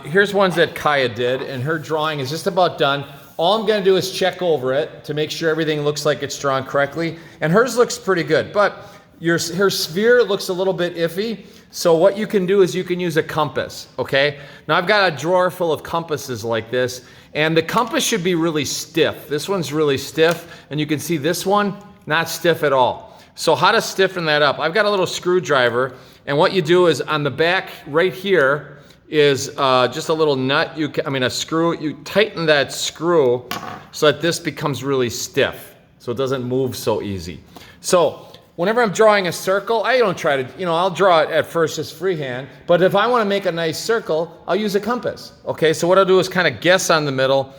Here's ones that Kaya did, and her drawing is just about done. All I'm going to do is check over it to make sure everything looks like it's drawn correctly. And hers looks pretty good, but her sphere looks a little bit iffy. So what you can do is you can use a compass, okay? Now I've got a drawer full of compasses like this, and the compass should be really stiff. This one's really stiff, and you can see this one, not stiff at all. So how to stiffen that up? I've got a little screwdriver, and what you do is on the back right here is just a little nut, a screw. You tighten that screw so that this becomes really stiff, so it doesn't move so easy. So whenever I'm drawing a circle, I don't try to, I'll draw it at first just freehand, but if I want to make a nice circle, I'll use a compass, okay? So what I'll do is kind of guess on the middle,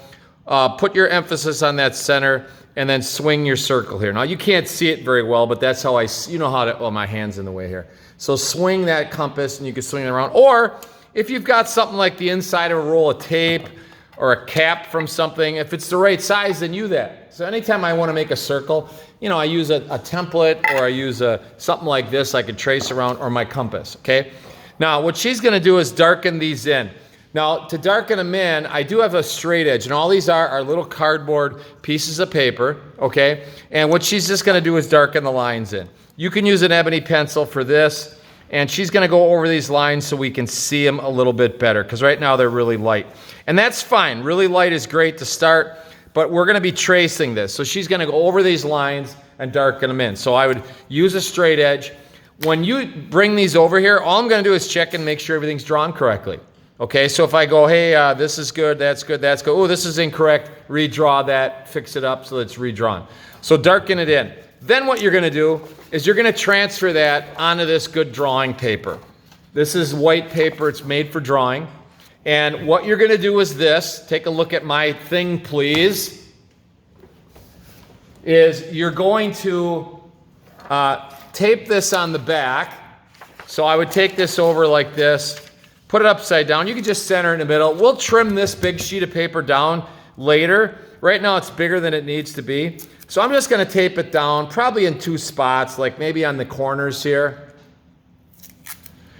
put your emphasis on that center, and then swing your circle here. Now you can't see it very well, but that's how my hand's in the way here. So swing that compass and you can swing it around. Or if you've got something like the inside of a roll of tape or a cap from something, if it's the right size, then use that. So anytime I want to make a circle, I use a template, or I use something like this I could trace around, or my compass, okay? Now what she's gonna do is darken these in. Now, to darken them in, I do have a straight edge, and all these are little cardboard pieces of paper, okay? And what she's just gonna do is darken the lines in. You can use an ebony pencil for this, and she's gonna go over these lines so we can see them a little bit better, because right now they're really light. And that's fine, really light is great to start, but we're gonna be tracing this. So she's gonna go over these lines and darken them in. So I would use a straight edge. When you bring these over here, all I'm gonna do is check and make sure everything's drawn correctly. Okay, so if I go, hey, this is good, that's good, that's good. Oh, this is incorrect. Redraw that, fix it up so that it's redrawn. So darken it in. Then what you're gonna do is you're gonna transfer that onto this good drawing paper. This is white paper, it's made for drawing. And what you're gonna do is this, take a look at my thing, please, is you're going to tape this on the back. So I would take this over like this, put it upside down. You can just center it in the middle. We'll trim this big sheet of paper down later. Right now it's bigger than it needs to be. So I'm just gonna tape it down, probably in 2 spots, like maybe on the corners here.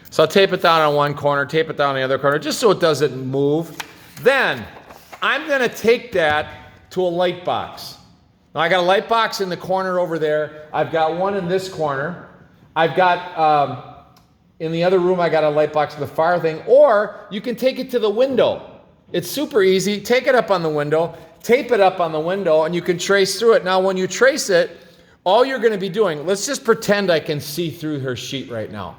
So I'll tape it down on one corner, tape it down on the other corner, just so it doesn't move. Then I'm gonna take that to a light box. Now I got a light box in the corner over there. I've got one in this corner. I've got, in the other room, I got a light box in the far thing, or you can take it to the window. It's super easy. Take it up on the window, tape it up on the window, and you can trace through it. Now, when you trace it, all you're gonna be doing, let's just pretend I can see through her sheet right now.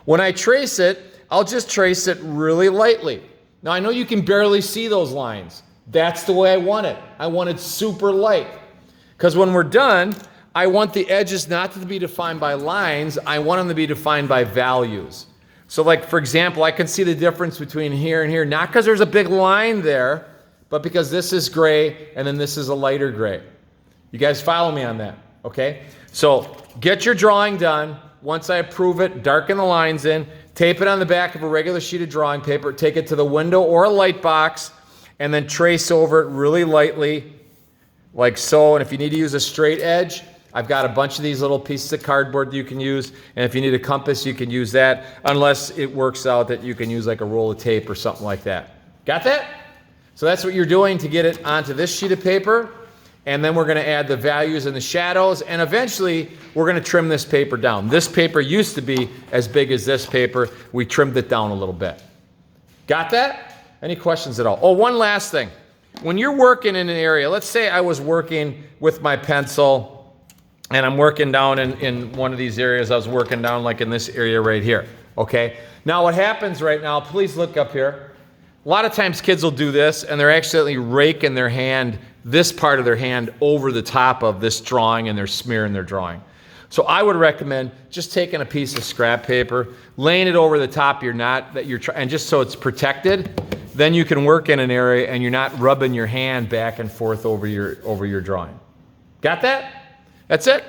When I trace it, I'll just trace it really lightly. Now, I know you can barely see those lines. That's the way I want it. I want it super light. Because when we're done, I want the edges not to be defined by lines, I want them to be defined by values. So like, for example, I can see the difference between here and here, not because there's a big line there, but because this is gray and then this is a lighter gray. You guys follow me on that, okay? So get your drawing done. Once I approve it, darken the lines in, tape it on the back of a regular sheet of drawing paper, take it to the window or a light box, and then trace over it really lightly, like so. And if you need to use a straight edge, I've got a bunch of these little pieces of cardboard that you can use. And if you need a compass, you can use that, unless it works out that you can use like a roll of tape or something like that. Got that? So that's what you're doing to get it onto this sheet of paper. And then we're gonna add the values and the shadows. And eventually, we're gonna trim this paper down. This paper used to be as big as this paper. We trimmed it down a little bit. Got that? Any questions at all? Oh, one last thing. When you're working in an area, let's say I was working with my pencil and I'm working down in one of these areas. I was working down like in this area right here, okay? Now what happens right now, please look up here. A lot of times kids will do this and they're accidentally raking their hand, this part of their hand over the top of this drawing, and they're smearing their drawing. So I would recommend just taking a piece of scrap paper, laying it over the top of your knot that you're trying, and just so it's protected. Then you can work in an area and you're not rubbing your hand back and forth over your drawing. Got that? That's it.